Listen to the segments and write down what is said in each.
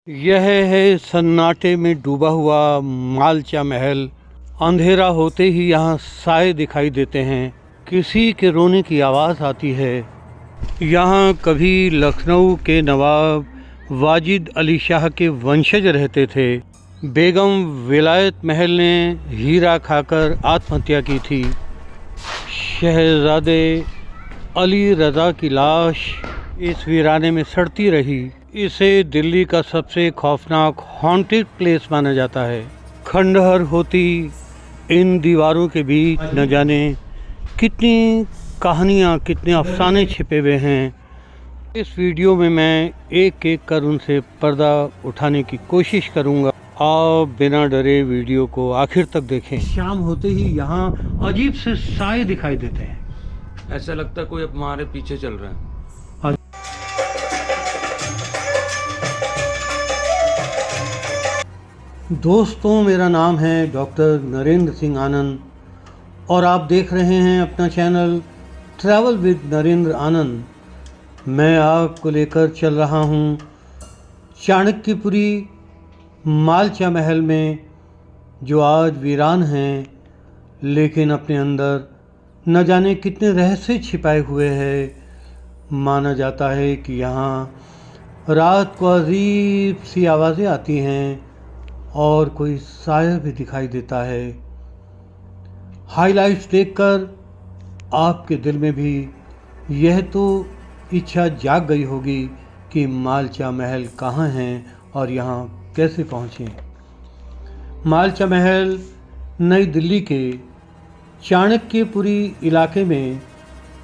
यह है सन्नाटे में डूबा हुआ मालचा महल। अंधेरा होते ही यहाँ साए दिखाई देते हैं। किसी के रोने की आवाज़ आती है। यहाँ कभी लखनऊ के नवाब वाजिद अली शाह के वंशज रहते थे। बेगम विलायत महल ने हीरा खाकर आत्महत्या की थी। शहजादे अली रज़ा की लाश इस वीराने में सड़ती रही। इसे दिल्ली का सबसे खौफनाक हॉन्टेड प्लेस माना जाता है। खंडहर होती इन दीवारों के बीच न जाने कितनी कहानियाँ, कितने अफसाने छिपे हुए हैं। इस वीडियो में मैं एक एक कर उनसे पर्दा उठाने की कोशिश करूँगा। आप बिना डरे वीडियो को आखिर तक देखें। शाम होते ही यहाँ अजीब से साए दिखाई देते हैं। ऐसा लगता है कोई हमारे पीछे चल रहा है। दोस्तों, मेरा नाम है डॉक्टर नरेंद्र सिंह आनंद और आप देख रहे हैं अपना चैनल ट्रैवल विद नरेंद्र आनंद। मैं आपको लेकर चल रहा हूँ चाणक्यपुरी मालचा महल में, जो आज वीरान हैं, लेकिन अपने अंदर न जाने कितने रहस्य छिपाए हुए हैं। माना जाता है कि यहाँ रात को अजीब सी आवाज़ें आती हैं और कोई साया भी दिखाई देता है। हाइलाइट्स देखकर आपके दिल में भी यह तो इच्छा जाग गई होगी कि मालचा महल कहाँ हैं और यहाँ कैसे पहुँचें। मालचा महल नई दिल्ली के चाणक्यपुरी इलाके में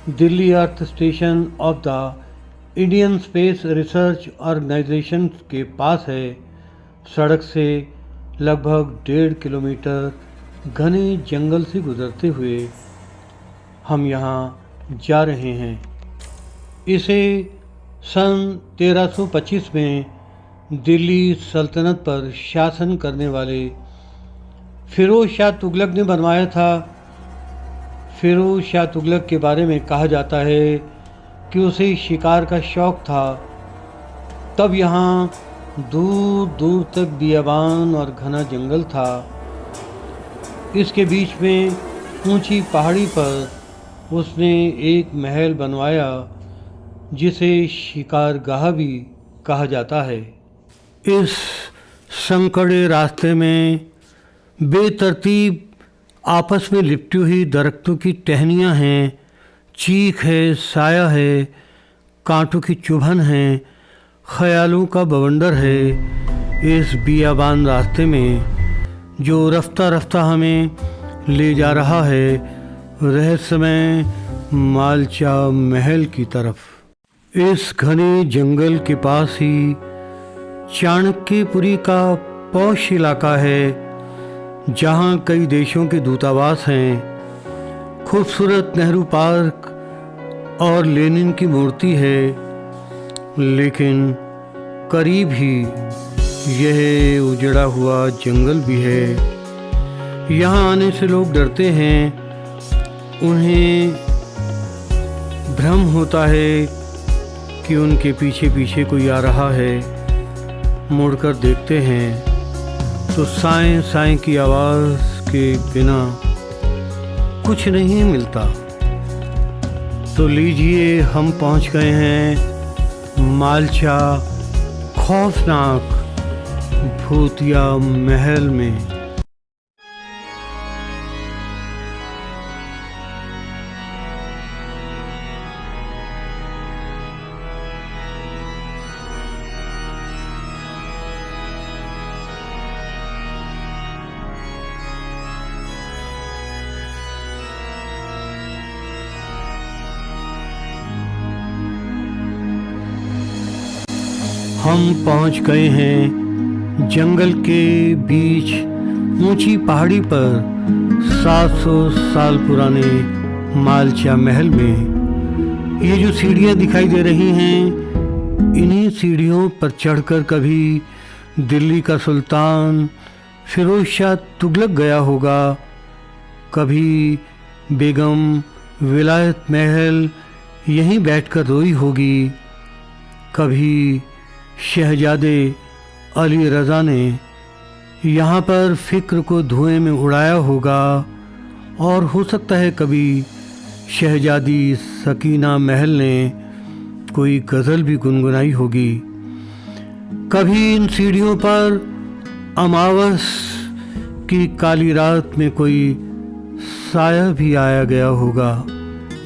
Delhi earth station of the Indian space research organisation के पास है। सड़क से लगभग 1.5 किलोमीटर घने जंगल से गुजरते हुए हम यहाँ जा रहे हैं। इसे सन 1325 में दिल्ली सल्तनत पर शासन करने वाले फिरोज शाह तुगलक ने बनवाया था। फिरोज शाह तुगलक के बारे में कहा जाता है कि उसे शिकार का शौक़ था। तब यहाँ दूर दूर तक बियाबान और घना जंगल था। इसके बीच में ऊंची पहाड़ी पर उसने एक महल बनवाया जिसे शिकारगाह भी कहा जाता है। इस संकड़े रास्ते में बेतरतीब आपस में लिपटी हुई दरख्तों की टहनियाँ हैं, चीख है, साया है, कांटों की चुभन है, ख्यालों का बवंडर है। इस बियाबान रास्ते में जो रफ्ता रफ्ता हमें ले जा रहा है रहस्यमय मालचा महल की तरफ। इस घने जंगल के पास ही चाणक्यपुरी का पौष इलाका है, जहाँ कई देशों के दूतावास हैं। खूबसूरत नेहरू पार्क और लेनिन की मूर्ति है, लेकिन करीब ही यह उजड़ा हुआ जंगल भी है। यहाँ आने से लोग डरते हैं। उन्हें भ्रम होता है कि उनके पीछे पीछे कोई आ रहा है। मुड़कर देखते हैं तो साएं साएं की आवाज़ के बिना कुछ नहीं मिलता। तो लीजिए, हम पहुंच गए हैं मालचा खौफनाक भूतिया महल में। हम पहुंच गए हैं जंगल के बीच ऊंची पहाड़ी पर 700 साल पुराने मालचा महल में। ये जो सीढ़ियां दिखाई दे रही हैं, इन्हीं सीढ़ियों पर चढ़कर कभी दिल्ली का सुल्तान फिरोज शाह तुगलक गया होगा, कभी बेगम विलायत महल यहीं बैठकर रोई होगी, कभी शहजादे अली रज़ा ने यहाँ पर फ़िक्र को धुएं में उड़ाया होगा और हो सकता है कभी शहजादी सकीना महल ने कोई गज़ल भी गुनगुनाई होगी। कभी इन सीढ़ियों पर अमावस की काली रात में कोई साया भी आया गया होगा।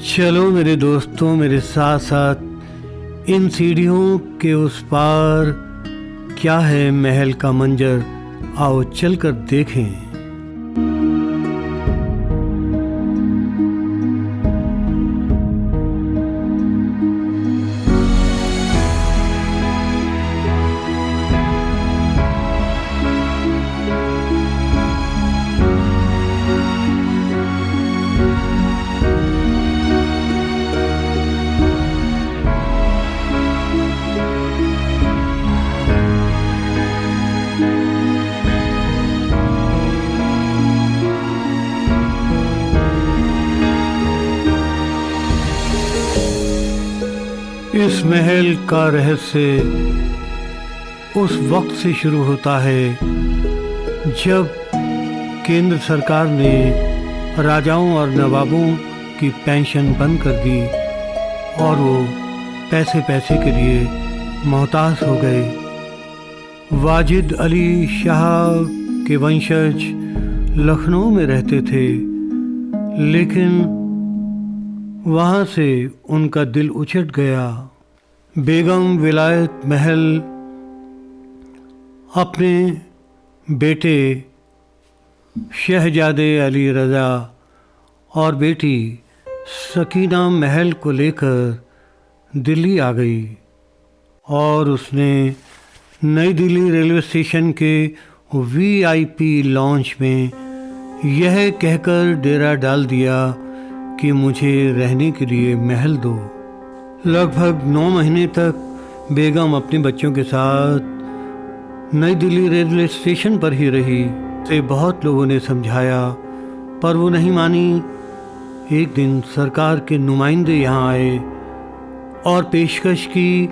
चलो मेरे दोस्तों, मेरे साथ साथ इन सीढ़ियों के उस पार क्या है महल का मंजर, आओ चलकर देखें। इस महल का रहस्य उस वक्त से शुरू होता है जब केंद्र सरकार ने राजाओं और नवाबों की पेंशन बंद कर दी और वो पैसे के लिए मोहताज हो गए। वाजिद अली शाह के वंशज लखनऊ में रहते थे, लेकिन वहाँ से उनका दिल उछट गया। बेगम विलायत महल अपने बेटे शहजादे अली रज़ा और बेटी सकीना महल को लेकर दिल्ली आ गई और उसने नई दिल्ली रेलवे स्टेशन के VIP लॉन्च में यह कहकर डेरा डाल दिया कि मुझे रहने के लिए महल दो। लगभग 9 महीने तक बेगम अपने बच्चों के साथ नई दिल्ली रेलवे स्टेशन पर ही रही। से बहुत लोगों ने समझाया पर वो नहीं मानी। एक दिन सरकार के नुमाइंदे यहाँ आए और पेशकश की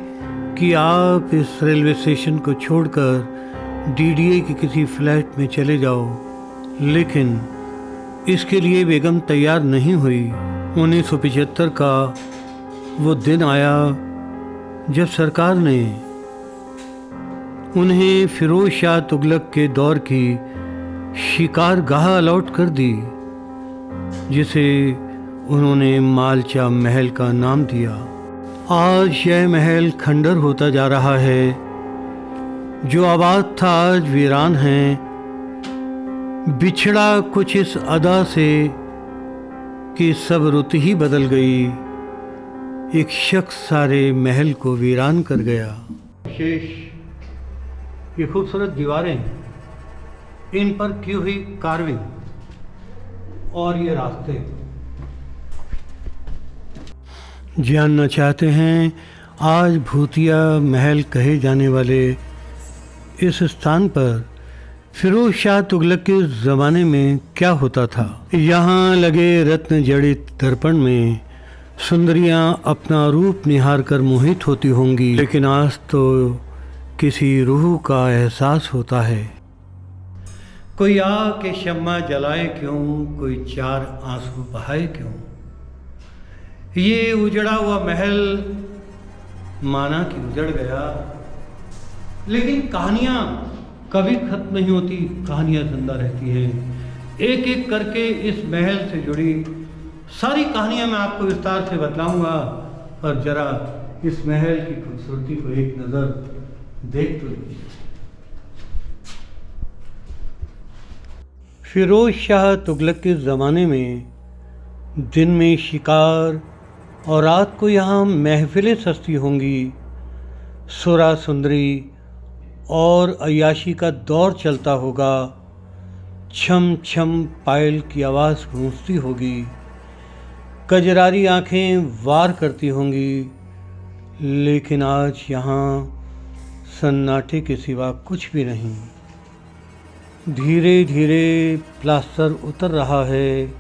कि आप इस रेलवे स्टेशन को छोड़कर DDA के किसी फ्लैट में चले जाओ, लेकिन इसके लिए बेगम तैयार नहीं हुई। 1975 का वो दिन आया जब सरकार ने उन्हें फिरोज शाह तुगलक के दौर की शिकार गाह अलॉट कर दी, जिसे उन्होंने मालचा महल का नाम दिया। आज यह महल खंडर होता जा रहा है। जो आबाद था आज वीरान है। बिछड़ा कुछ इस अदा से कि सब रुत ही बदल गई। एक शख्स सारे महल को वीरान कर गया। शेष ये खूबसूरत दीवारें, इन पर की हुई कार्विंग और ये रास्ते। जानना चाहते हैं आज भूतिया महल कहे जाने वाले इस स्थान पर फिरोज शाह तुगलक के ज़माने में क्या होता था। यहाँ लगे रत्न जड़ित दर्पण में सुंदरियाँ अपना रूप निहार कर मोहित होती होंगी, लेकिन आज तो किसी रूह का एहसास होता है। कोई आके शम्मा जलाए क्यों, कोई 4 आंसू बहाए क्यों। ये उजड़ा हुआ महल माना कि उजड़ गया, लेकिन कहानियाँ कभी खत्म नहीं होती। कहानियाँ जिंदा रहती हैं। एक एक करके इस महल से जुड़ी सारी कहानियाँ मैं आपको विस्तार से बतलाऊंगा, पर जरा इस महल की खूबसूरती को एक नज़र देख तो लीजिए। फिरोज शाह तुगलक के ज़माने में दिन में शिकार और रात को यहाँ महफिलें सस्ती होंगी। सुरा सुंदरी और अय्याशी का दौर चलता होगा। छम छम पायल की आवाज़ गूंजती होगी। कजरारी आंखें वार करती होंगी। लेकिन आज यहाँ सन्नाटे के सिवा कुछ भी नहीं। धीरे धीरे प्लास्टर उतर रहा है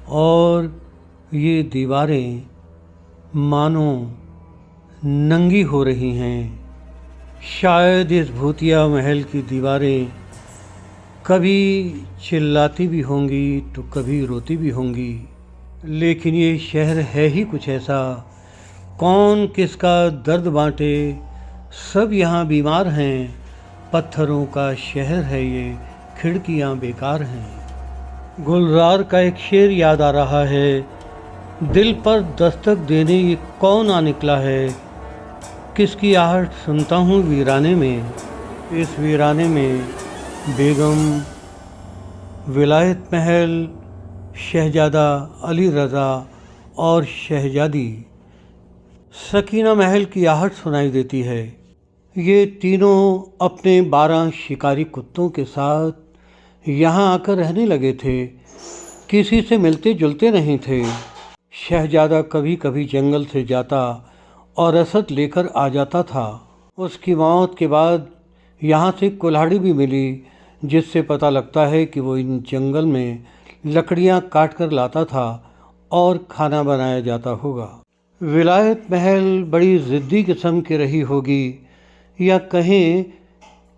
और ये दीवारें मानो नंगी हो रही हैं। शायद इस भूतिया महल की दीवारें कभी चिल्लाती भी होंगी तो कभी रोती भी होंगी, लेकिन ये शहर है ही कुछ ऐसा, कौन किसका दर्द बांटे, सब यहाँ बीमार हैं। पत्थरों का शहर है ये, खिड़कियाँ बेकार हैं। गुलजार का एक शेर याद आ रहा है, दिल पर दस्तक देने ये कौन आ निकला है, किसकी आहट सुनता हूँ वीराने में। इस वीराने में बेगम, विलायत महल, शहजादा अली रज़ा और शहजादी सकीना महल की आहट सुनाई देती है। ये तीनों अपने 12 शिकारी कुत्तों के साथ यहाँ आकर रहने लगे थे, किसी से मिलते जुलते नहीं थे। शहजादा कभी कभी जंगल से जाता और रसद लेकर आ जाता था। उसकी मौत के बाद यहाँ से कुल्हाड़ी भी मिली, जिससे पता लगता है कि वो इन जंगल में लकड़ियाँ काट कर लाता था और खाना बनाया जाता होगा। विलायत महल बड़ी ज़िद्दी किस्म की रही होगी, या कहें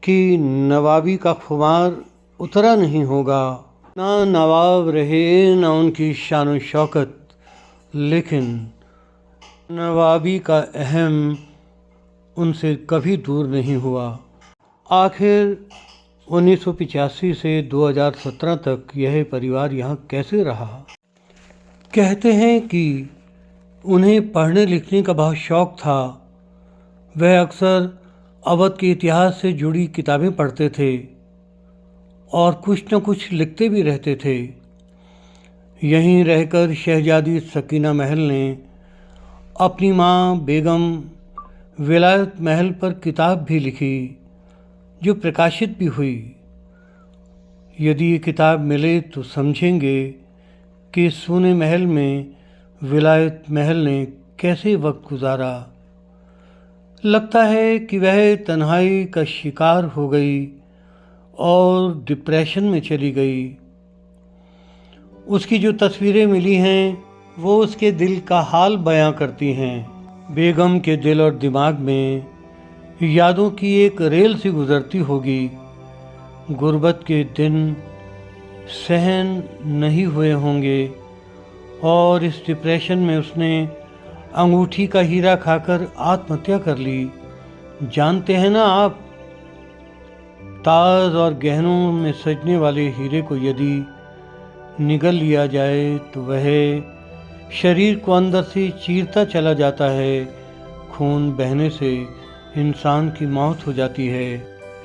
कि नवाबी का खुमार उतरा नहीं होगा। ना नवाब रहे ना उनकी शान शौकत, लेकिन नवाबी का अहम उनसे कभी दूर नहीं हुआ। आखिर 1985 से 2017 तक यह परिवार यहाँ कैसे रहा? कहते हैं कि उन्हें पढ़ने लिखने का बहुत शौक़ था। वह अक्सर अवध के इतिहास से जुड़ी किताबें पढ़ते थे और कुछ न कुछ लिखते भी रहते थे। यहीं रहकर शहजादी सकीना महल ने अपनी माँ बेगम विलायत महल पर किताब भी लिखी, जो प्रकाशित भी हुई। यदि ये किताब मिले तो समझेंगे कि सोने महल में विलायत महल ने कैसे वक्त गुजारा। लगता है कि वह तन्हाई का शिकार हो गई और डिप्रेशन में चली गई। उसकी जो तस्वीरें मिली हैं वो उसके दिल का हाल बयां करती हैं। बेगम के दिल और दिमाग में यादों की एक रेल सी गुजरती होगी। गुर्बत के दिन सहन नहीं हुए होंगे और इस डिप्रेशन में उसने अंगूठी का हीरा खाकर आत्महत्या कर ली। जानते हैं ना आप, ताज और गहनों में सजने वाले हीरे को यदि निगल लिया जाए तो वह शरीर को अंदर से चीरता चला जाता है। खून बहने से इंसान की मौत हो जाती है।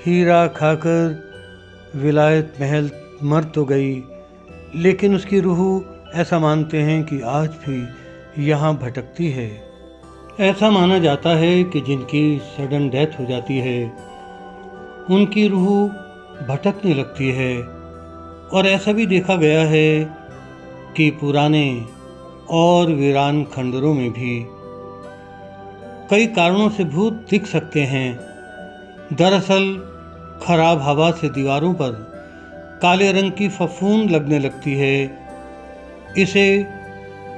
हीरा खाकर विलायत महल मर तो गई, लेकिन उसकी रूह ऐसा मानते हैं कि आज भी यहाँ भटकती है। ऐसा माना जाता है कि जिनकी सडन डेथ हो जाती है उनकी रूह भटकने लगती है, और ऐसा भी देखा गया है कि पुराने और वीरान खंडरों में भी कई कारणों से भूत दिख सकते हैं। दरअसल खराब हवा से दीवारों पर काले रंग की फफूंद लगने लगती है। इसे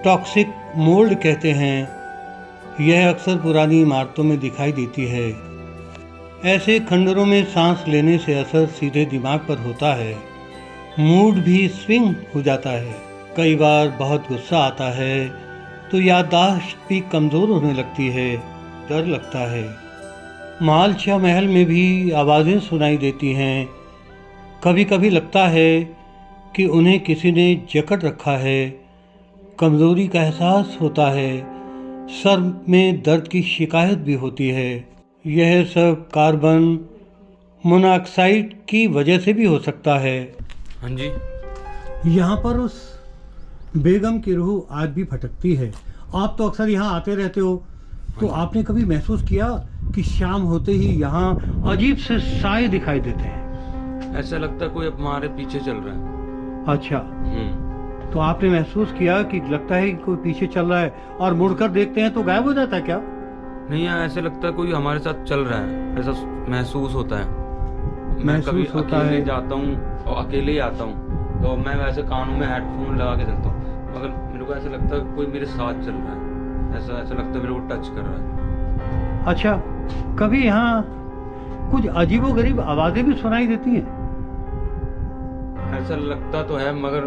टॉक्सिक मोल्ड कहते हैं। यह अक्सर पुरानी इमारतों में दिखाई देती है। ऐसे खंडरों में सांस लेने से असर सीधे दिमाग पर होता है। मूड भी स्विंग हो जाता है। कई बार बहुत गुस्सा आता है तो याददाश्त भी कमज़ोर होने लगती है, डर लगता है। मालचा महल में भी आवाज़ें सुनाई देती हैं। कभी कभी लगता है कि उन्हें किसी ने जकड़ रखा है। कमज़ोरी का एहसास होता है। सर में दर्द की शिकायत भी होती है। यह सब कार्बन मोनोऑक्साइड की वजह से भी हो सकता है। हाँ जी। यहाँ पर उस बेगम की रूह आज भी भटकती है। आप तो अक्सर यहाँ आते रहते हो, तो आपने कभी महसूस किया कि शाम होते ही यहाँ अजीब से साए दिखाई देते हैं? ऐसा लगता है कोई अब हमारे पीछे चल रहा है। अच्छा, तो आपने महसूस किया कि लगता है कि कोई पीछे चल रहा है, और मुड़कर देखते हैं तो गायब हो जाता है क्या? नहीं यार, ऐसे लगता है कोई हमारे साथ चल रहा है, ऐसा महसूस होता है। मैं कभी अकेले जाता हूँ और अकेले ही आता हूँ, तो मैं वैसे कानों में हेडफोन लगा के चलता हूँ, मगर मेरे को ऐसा लगता है कोई मेरे साथ चल रहा है। ऐसा लगता है मेरे को टच कर रहा है। अच्छा, कभी यहाँ कुछ अजीबोगरीब आवाजें भी सुनाई देती हैं। ऐसा लगता तो है, मगर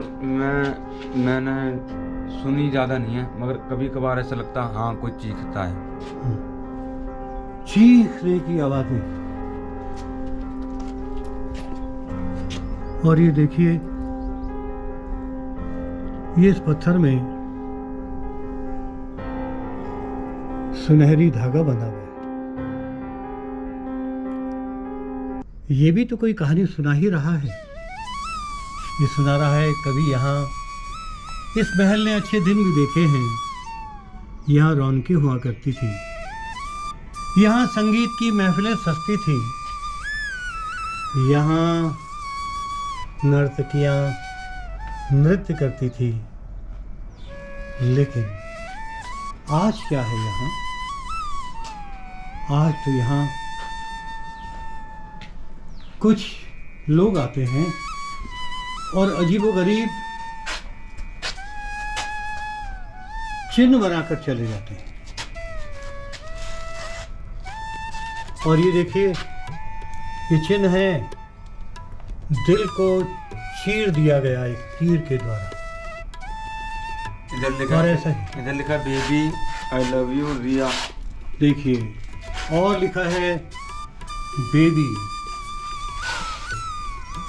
मैंने सुनी ज्यादा नहीं है, मगर कभी कभार ऐसा लगता हाँ कोई चीखता है। चीखने की आवाजें। और ये देखिए, ये इस पत्थर में सुनहरी धागा बंधा हुआ है। ये भी तो कोई कहानी सुना ही रहा है। ये सुना रहा है कभी यहाँ इस महल ने अच्छे दिन भी देखे हैं। यहाँ रौनकें हुआ करती थी, यहाँ संगीत की महफिलें सस्ती थी, यहाँ नर्तकियाँ नृत्य करती थी। लेकिन आज क्या है यहाँ? आज तो यहाँ कुछ लोग आते हैं और अजीबोगरीब चिन्ह बनाकर चले जाते हैं। और ये देखिए, ये चिन्ह है, दिल को चीर दिया गया एक तीर के द्वारा। इधर लिखा, और ऐसा ही इधर लिखा बेबी आई लव यू रिया। देखिए, और लिखा है बेबी,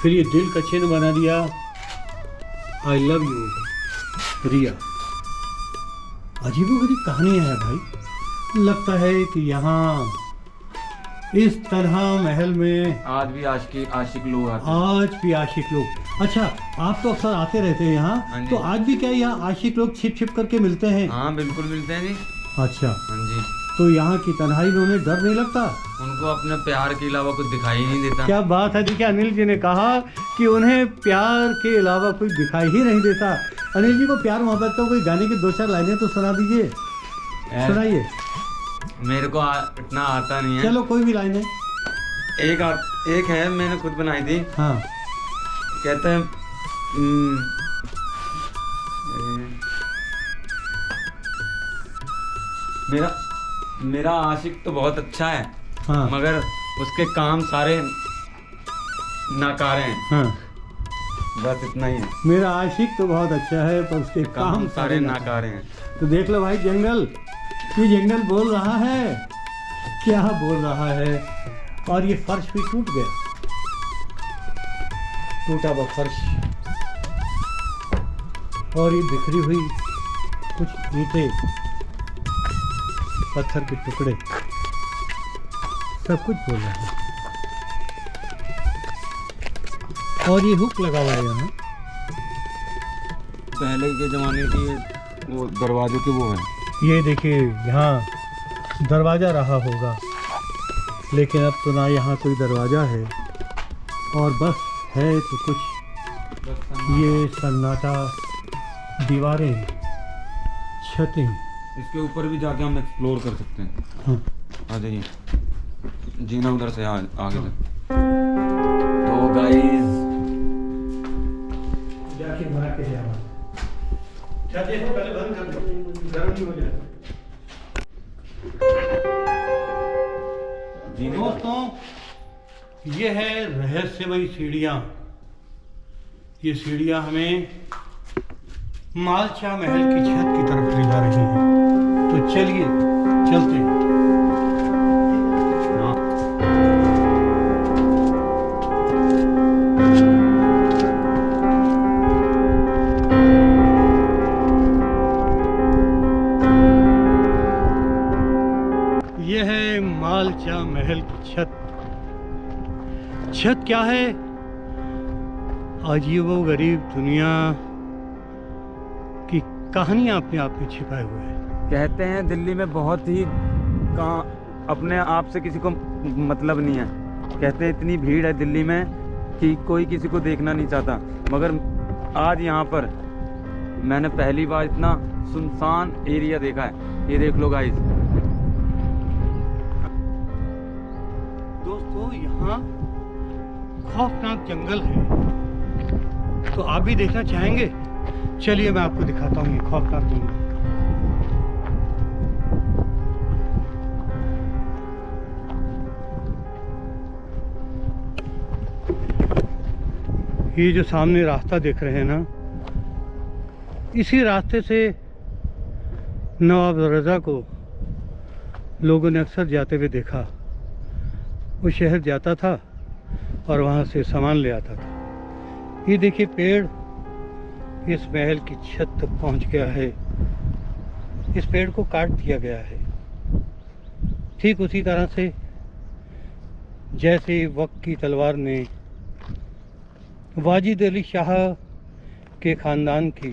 फिर ये दिल का चिन्ह बना दिया, आई लव यू रिया। अजीबोगरीब कहानी है भाई। लगता है कि यहाँ इस तरह महल में आज भी आशिक लोग आते हैं। आज भी आशिक लोग। अच्छा, आप तो अक्सर आते रहते हैं हाँ यहाँ, जी। तो आज भी क्या यहाँ आशिक लोग छिप छिप करके मिलते हैं? हाँ बिल्कुल मिलते हैं जी। अच्छा, हाँ जी। तो यहाँ की तन्हाई में उन्हें डर नहीं लगता? उनको अपने प्यार के अलावा कुछ दिखाई नहीं देता। क्या बात है। देखिए, अनिल जी ने कहा कि उन्हें प्यार के अलावा कुछ दिखाई ही नहीं देता। अनिल जी को प्यार मोहब्बत का कोई गाने की 2-4 लाइनें तो सुना दीजिए। सुनाइए। मेरे को इतना आता नहीं है। चलो कोई भी लाइन है। एक है, मैंने खुद बनाई थी। हाँ, कहते हैं मेरा आशिक तो बहुत अच्छा है, हाँ, मगर उसके काम सारे नाकारे हैं। हाँ। बस इतना ही है। मेरा आशिक तो बहुत अच्छा है पर उसके काम सारे नाकारे हैं। तो देख लो भाई, जंगल, ये जंगल बोल रहा है। क्या बोल रहा है? और ये फर्श भी टूट गया, टूटा हुआ फर्श, और ये बिखरी हुई कुछ ईंटें, पत्थर के टुकड़े, सब कुछ बोल रहा है। और ये हुक लगा हुआ है यहाँ। पहले के जमाने की वो दरवाजे के वो है। ये देखिए, यहाँ दरवाज़ा रहा होगा, लेकिन अब तो ना यहाँ कोई दरवाज़ा है, और बस है तो कुछ ये सन्नाटा, दीवारें, छतें। इसके ऊपर भी जाके हम एक्सप्लोर कर सकते हैं। हाँ। आ जाइए, जीना उधर से आगे से। तो गाइस, जाके बना के ले आओ। छतें को पहले बंद कर दो, गर्म नहीं हो जाए। दोस्तों, ये है रहस्यमयी सीढ़ियाँ। ये सीढ़ियाँ हमें मालचा महल की छत की तरफ ले जा रही हैं। तो चलिए चलते हैं। ये है मालचा महल की छत। छत क्या है? अजीबोगरीब दुनिया की कहानियां अपने आप में छिपाए हुए हैं। कहते हैं दिल्ली में बहुत ही अपने आप से किसी को मतलब नहीं है। कहते हैं इतनी भीड़ है दिल्ली में कि कोई किसी को देखना नहीं चाहता, मगर आज यहाँ पर मैंने पहली बार इतना सुनसान एरिया देखा है। ये देख लो गाइस। दोस्तों, यहाँ खौफनाक जंगल है, तो आप भी देखना चाहेंगे? चलिए मैं आपको दिखाता हूँ ये खौफनाक जंगल। ये जो सामने रास्ता देख रहे हैं ना, इसी रास्ते से नवाब रज़ा को लोगों ने अक्सर जाते हुए देखा। वो शहर जाता था और वहाँ से सामान ले आता था। ये देखिए पेड़ इस महल की छत तक पहुँच गया है। इस पेड़ को काट दिया गया है, ठीक उसी तरह से जैसे वक्त की तलवार ने वाजिद अली शाह के ख़ानदान की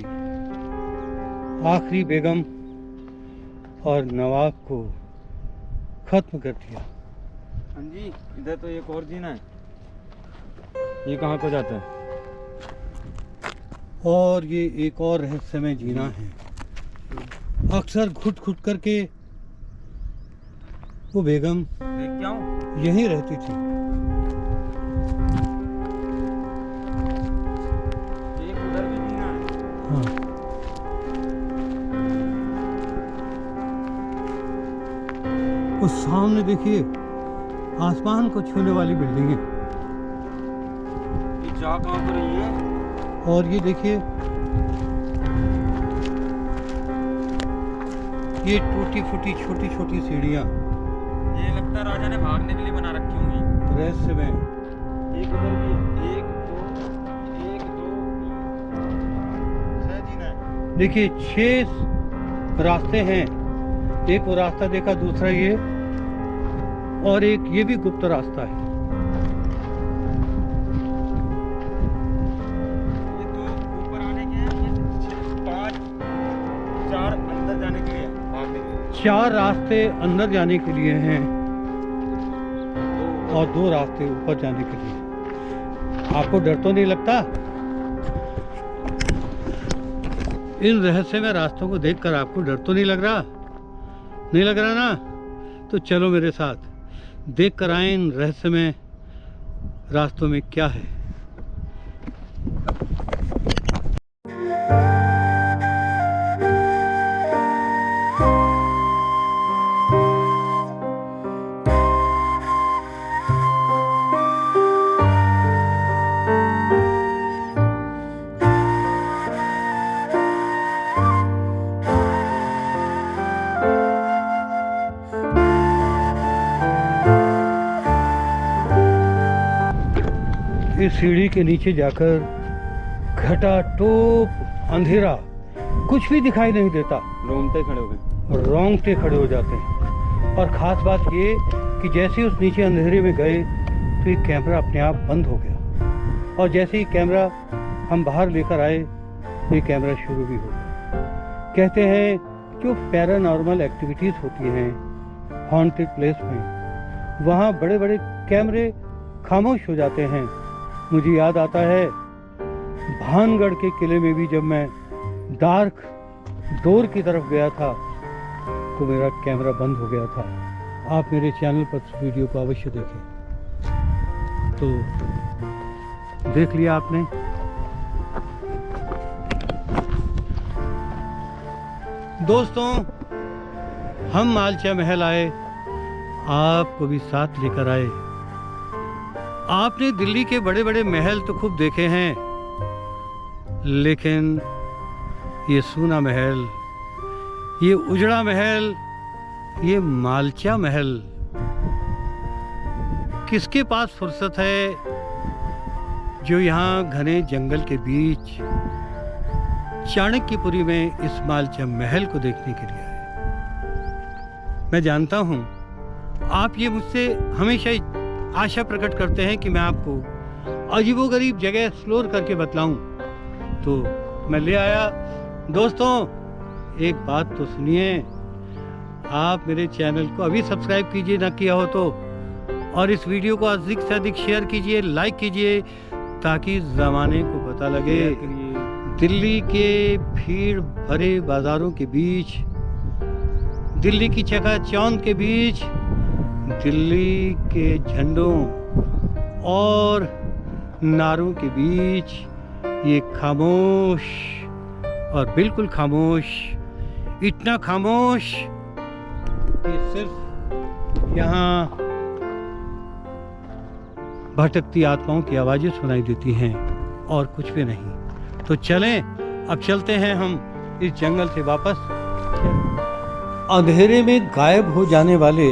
आखिरी बेगम और नवाब को ख़त्म कर दिया। हाँ जी, इधर तो एक और जीना है। ये कहाँ को जाता है? और ये एक और रहस्यमय जीना है। अक्सर घुट घुट करके वो बेगम देख क्या हूँ? यहीं रहती थी। एक उधर भी जीना है। हाँ, उस सामने देखिए आसमान को छूने वाली बिल्डिंगें, ये जा कहाँ पर रही है? और ये देखिए ये टूटी फूटी छोटी छोटी सीढ़ियाँ ये लगता है राजा ने भागने के लिए बना रखी होंगी। रहस्य में। एक उधर भी है। एक दो छह जीना है। देखिए 6 रास्ते हैं। एक वो रास्ता देखा, दूसरा ये, और एक ये भी गुप्त रास्ता है। ये दो ऊपर आने के हैं, ये 5 4 अंदर जाने के लिए भागने के लिए। 4 रास्ते अंदर जाने के लिए हैं और 2 रास्ते ऊपर जाने के लिए। आपको डर तो नहीं लगता? इन रहस्यमय रास्तों को देखकर आपको डर तो नहीं लग रहा? नहीं लग रहा ना? तो चलो मेरे साथ देख कर आए इन रहस्यमय रास्तों में क्या है। इस सीढ़ी के नीचे जाकर घटाटोप अंधेरा, कुछ भी दिखाई नहीं देता। रोंगटे खड़े हो गए। रोंगटे खड़े हो जाते हैं। और ख़ास बात ये कि जैसे ही उस नीचे अंधेरे में गए तो ये कैमरा अपने आप बंद हो गया, और जैसे ही कैमरा हम बाहर लेकर आए ये कैमरा शुरू भी हो गया। कहते हैं जो पैरानॉर्मल एक्टिविटीज़ होती हैं हॉन्टेड प्लेस में, वहाँ बड़े बड़े कैमरे खामोश हो जाते हैं। मुझे याद आता है भानगढ़ के किले में भी जब मैं डार्क डोर की तरफ गया था तो मेरा कैमरा बंद हो गया था। आप मेरे चैनल पर इस वीडियो को अवश्य देखें। तो देख लिया आपने। दोस्तों, हम मालचा महल आए, आपको भी साथ लेकर आए। आपने दिल्ली के बड़े बड़े महल तो खूब देखे हैं, लेकिन ये सूना महल, ये उजड़ा महल, ये मालचा महल, किसके पास फुर्सत है जो यहाँ घने जंगल के बीच चाणक्यपुरी में इस मालचा महल को देखने के लिए आए। मैं जानता हूँ आप ये मुझसे हमेशा आशा प्रकट करते हैं कि मैं आपको अजीबोगरीब जगह एक्सप्लोर करके बतलाऊं, तो मैं ले आया। दोस्तों, एक बात तो सुनिए, आप मेरे चैनल को अभी सब्सक्राइब कीजिए ना किया हो तो, और इस वीडियो को अधिक से अधिक शेयर कीजिए, लाइक कीजिए, ताकि ज़माने को पता लगे दिल्ली के भीड़ भरे बाज़ारों के बीच, दिल्ली की चकाचौंध के बीच, दिल्ली के झंडों और नारों के बीच ये खामोश और बिल्कुल खामोश, इतना खामोश कि सिर्फ यहाँ भटकती आत्माओं की आवाज़ें सुनाई देती हैं। और कुछ भी नहीं। तो चलें, अब चलते हैं हम इस जंगल से वापस। अंधेरे में गायब हो जाने वाले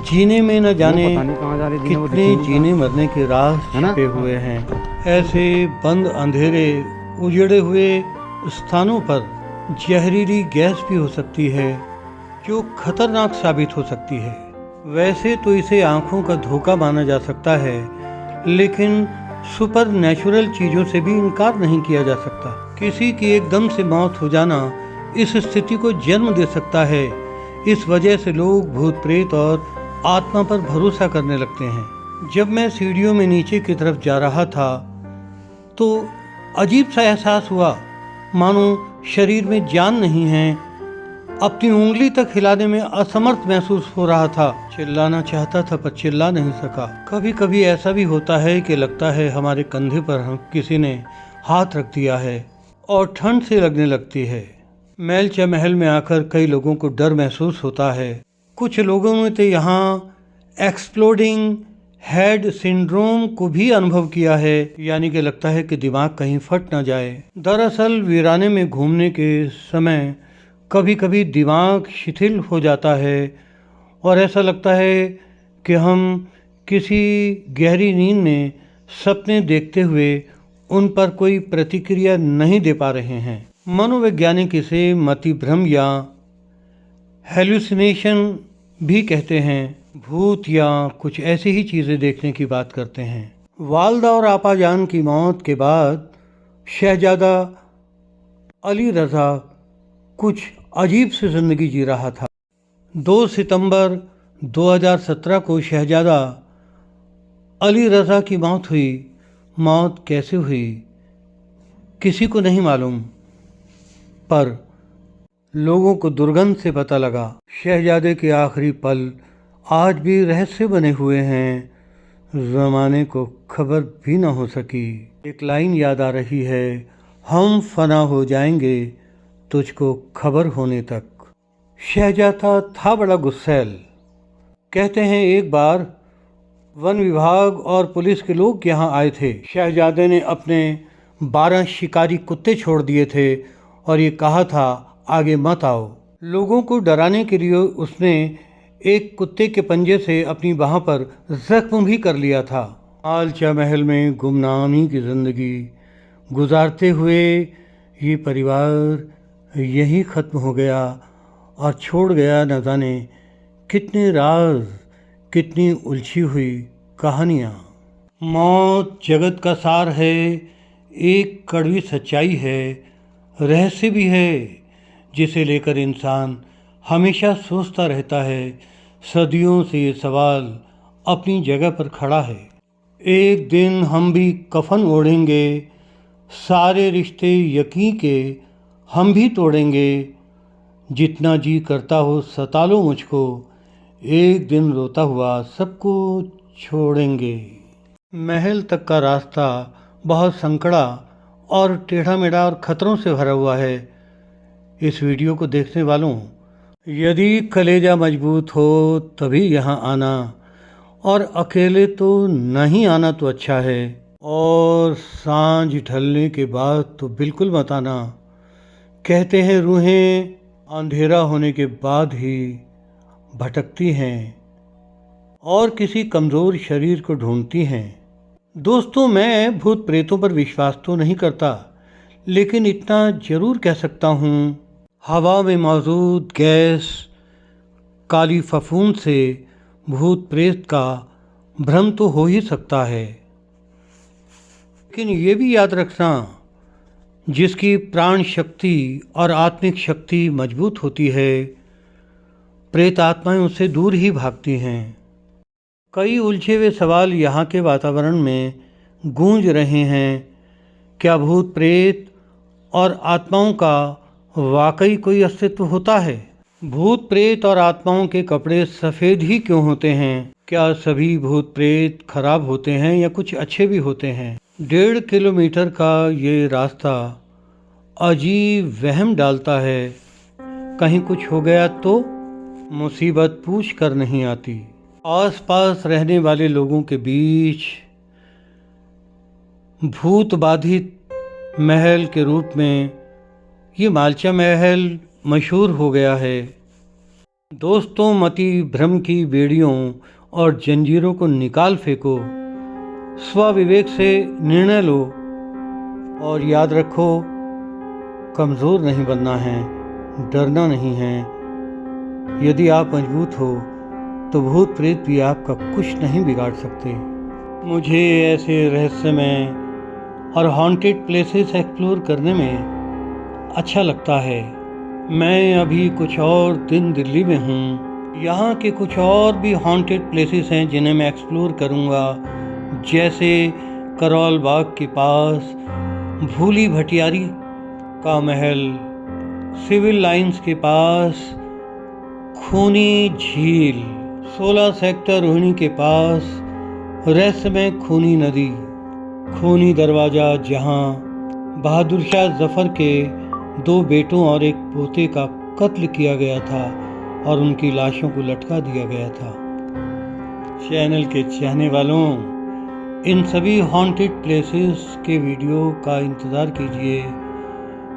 जीने में न जाने कितने जीने मरने के राह छिपे हुए हैं। ऐसे बंद अंधेरे उजड़े हुए स्थानों पर जहरीली गैस भी हो सकती है जो खतरनाक साबित हो सकती है। वैसे तो इसे आंखों का धोखा माना जा सकता है, लेकिन सुपर नेचुरल चीजों से भी इनकार नहीं किया जा सकता। किसी की एकदम से मौत हो जाना इस स्थिति को जन्म दे सकता है। इस वजह से लोग भूत प्रेत और आत्मा पर भरोसा करने लगते हैं। जब मैं सीढ़ियों में नीचे की तरफ जा रहा था तो अजीब सा एहसास हुआ, मानो शरीर में जान नहीं है। अपनी उंगली तक हिलाने में असमर्थ महसूस हो रहा था। चिल्लाना चाहता था पर चिल्ला नहीं सका। कभी कभी ऐसा भी होता है कि लगता है हमारे कंधे पर किसी ने हाथ रख दिया है और ठंड से लगने लगती है। मैलचा महल में आकर कई लोगों को डर महसूस होता है। कुछ लोगों ने तो यहाँ एक्सप्लोडिंग हेड सिंड्रोम को भी अनुभव किया है, यानी कि लगता है कि दिमाग कहीं फट ना जाए। दरअसल वीराने में घूमने के समय कभी कभी दिमाग शिथिल हो जाता है और ऐसा लगता है कि हम किसी गहरी नींद में सपने देखते हुए उन पर कोई प्रतिक्रिया नहीं दे पा रहे हैं। मनोवैज्ञानिक इसे मति भ्रम या हेलुसिनेशन भी कहते हैं। भूत या कुछ ऐसी ही चीज़ें देखने की बात करते हैं। वालदा और आपाजान की मौत के बाद शहजादा अली रज़ा कुछ अजीब सी ज़िंदगी जी रहा था। 2 सितंबर 2017 को शहजादा अली रज़ा की मौत हुई। मौत कैसे हुई किसी को नहीं मालूम, पर लोगों को दुर्गंध से पता लगा। शहजादे के आखिरी पल आज भी रहस्य बने हुए हैं। ज़माने को खबर भी न हो सकी। एक लाइन याद आ रही है, हम फना हो जाएंगे तुझको खबर होने तक। शहजादा था बड़ा गुस्सैल। कहते हैं एक बार वन विभाग और पुलिस के लोग यहाँ आए थे। शहजादे ने अपने 12 शिकारी कुत्ते छोड़ दिए थे और ये कहा था आगे मत आओ। लोगों को डराने के लिए उसने एक कुत्ते के पंजे से अपनी बाह पर जख्म भी कर लिया था। मालचा महल में गुमनामी की जिंदगी गुजारते हुए ये परिवार यहीं ख़त्म हो गया और छोड़ गया न जाने कितने राज, कितनी उलझी हुई कहानियाँ। मौत जगत का सार है, एक कड़वी सच्चाई है, रहस्य भी है जिसे लेकर इंसान हमेशा सोचता रहता है। सदियों से ये सवाल अपनी जगह पर खड़ा है। एक दिन हम भी कफन ओढ़ेंगे, सारे रिश्ते यकीन के हम भी तोड़ेंगे। जितना जी करता हो सता लो मुझको, एक दिन रोता हुआ सबको छोड़ेंगे। महल तक का रास्ता बहुत संकड़ा और टेढ़ा मेढ़ा और खतरों से भरा हुआ है। इस वीडियो को देखने वालों, यदि कलेजा मजबूत हो तभी यहाँ आना, और अकेले तो नहीं आना तो अच्छा है। और सांझ ढलने के बाद तो बिल्कुल मत आना। कहते हैं रूहें अंधेरा होने के बाद ही भटकती हैं और किसी कमज़ोर शरीर को ढूंढती हैं। दोस्तों, मैं भूत प्रेतों पर विश्वास तो नहीं करता, लेकिन इतना ज़रूर कह सकता हूँ, हवा में मौजूद गैस काली फफूंद से भूत प्रेत का भ्रम तो हो ही सकता है। लेकिन ये भी याद रखना, जिसकी प्राण शक्ति और आत्मिक शक्ति मजबूत होती है, प्रेत आत्माएं उससे दूर ही भागती हैं। कई उलझे हुए सवाल यहाँ के वातावरण में गूंज रहे हैं। क्या भूत प्रेत और आत्माओं का वाकई कोई अस्तित्व होता है? भूत प्रेत और आत्माओं के कपड़े सफ़ेद ही क्यों होते हैं? क्या सभी भूत प्रेत खराब होते हैं या कुछ अच्छे भी होते हैं? 1.5 किलोमीटर का ये रास्ता अजीब वहम डालता है। कहीं कुछ हो गया तो मुसीबत पूछ कर नहीं आती। आसपास रहने वाले लोगों के बीच भूत बाधित महल के रूप में ये मालचा महल मशहूर हो गया है। दोस्तों, मति भ्रम की बेड़ियों और जंजीरों को निकाल फेंको, स्वविवेक से निर्णय लो और याद रखो, कमज़ोर नहीं बनना है, डरना नहीं है। यदि आप मजबूत हो तो भूत प्रेत भी आपका कुछ नहीं बिगाड़ सकते। मुझे ऐसे रहस्यमय और हॉन्टेड प्लेसेस एक्सप्लोर करने में अच्छा लगता है। मैं अभी कुछ और दिन दिल्ली में हूँ। यहाँ के कुछ और भी हॉन्टेड प्लेसेस हैं जिन्हें मैं एक्सप्लोर करूँगा, जैसे करोल बाग के पास भूली भटियारी का महल, सिविल लाइंस के पास खूनी झील, 16 सेक्टर रोहिणी के पास रहस्यमय खूनी नदी, खूनी दरवाज़ा जहां बहादुर शाह जफर के 2 बेटों और एक पोते का कत्ल किया गया था और उनकी लाशों को लटका दिया गया था। चैनल के चाहने वालों, इन सभी हॉन्टेड प्लेसेस के वीडियो का इंतज़ार कीजिए।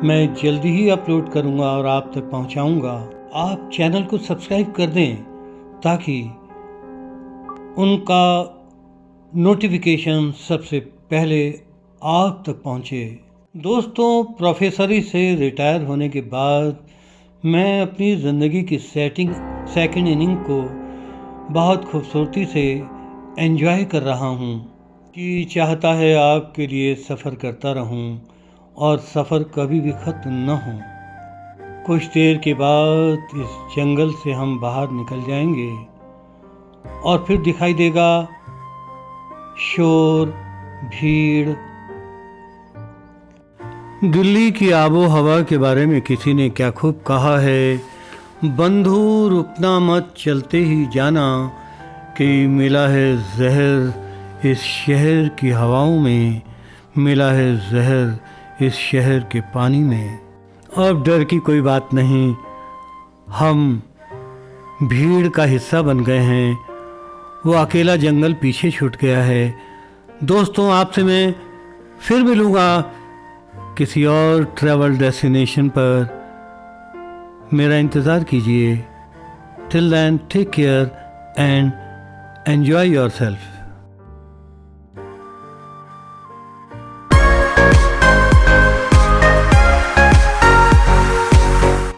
मैं जल्दी ही अपलोड करूंगा और आप तक पहुंचाऊंगा। आप चैनल को सब्सक्राइब कर दें ताकि उनका नोटिफिकेशन सबसे पहले आप तक पहुंचे। दोस्तों, प्रोफेसरी से रिटायर होने के बाद मैं अपनी ज़िंदगी की सेकंड इनिंग को बहुत खूबसूरती से एंजॉय कर रहा हूं। कि चाहता है आपके लिए सफ़र करता रहूं और सफ़र कभी भी ख़त्म न हो। कुछ देर के बाद इस जंगल से हम बाहर निकल जाएंगे और फिर दिखाई देगा शोर, भीड़। दिल्ली की आबो हवा के बारे में किसी ने क्या खूब कहा है, बंधु रुकना मत, चलते ही जाना, कि मिला है जहर इस शहर की हवाओं में, मिला है जहर इस शहर के पानी में। अब डर की कोई बात नहीं, हम भीड़ का हिस्सा बन गए हैं। वो अकेला जंगल पीछे छूट गया है। दोस्तों, आपसे मैं फिर मिलूँगा किसी और ट्रैवल डेस्टिनेशन पर। मेरा इंतज़ार कीजिए। Till then, take care and enjoy yourself.